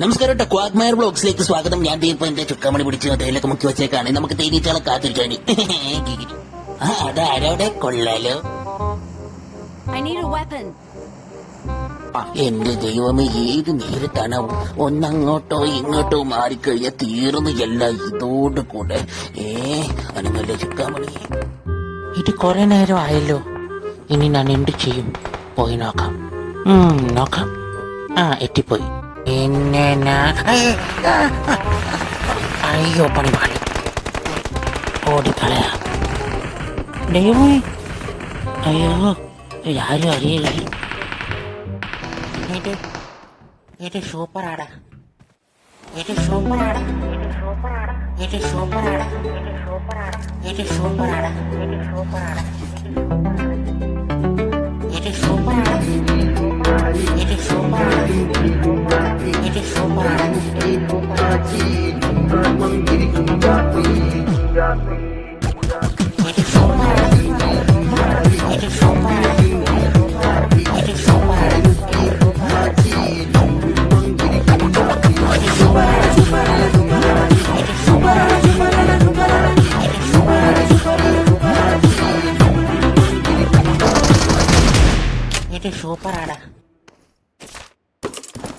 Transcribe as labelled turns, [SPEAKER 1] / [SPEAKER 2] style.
[SPEAKER 1] നമസ്കാരം ട്ടോ, ക്വാഗ്മയർ ബ്ലോഗ്സിലേക്ക് സ്വാഗതം. ഞാൻ ഇപ്പൊ എന്റെ ചുക്കാമണി പിടിച്ച് തേയിലൊക്കെ മുക്കി വെച്ചേക്കാണ്. നമുക്ക് തേനീച്ചകളെ കാത്തിരിക്കാനി. അതാരവിടെ കൊള്ളാലോ. എന്റെ ദൈവമേ, ഏത് നേരത്താണ് ഒന്നങ്ങോട്ടോ ഇങ്ങോട്ടോ മാറിക്കഴിഞ്ഞാൽ തീർന്നു എല്ലാം ഇതോട് കൂടെ. അനങ്ങല്ല ചുക്കാമണി. ഇത് കുറെ നേരം ആയല്ലോ. ഇനി ഞാൻ എന്ത് ചെയ്യും? പോയി നോക്കാം. നോക്കാം. എത്തിപ്പോയി. അയ്യോ, പണി മാറി. ഓടിക്കളയാ. ദൈവമേ, അയ്യോ, ആരും അറിയില്ല. ഇത് സൂപ്പറാടാ. ഇത് സൂപ്പറാടാ. ഇത് സൂപ്പറാടാ. ഇത് സൂപ്പറാടാ. ഇത് സൂപ്പറാടാ. ഇത് സൂപ്പറാടാ. ഇത് സൂപ്പറാടാ. ഇത് സൂപ്പറാടാ.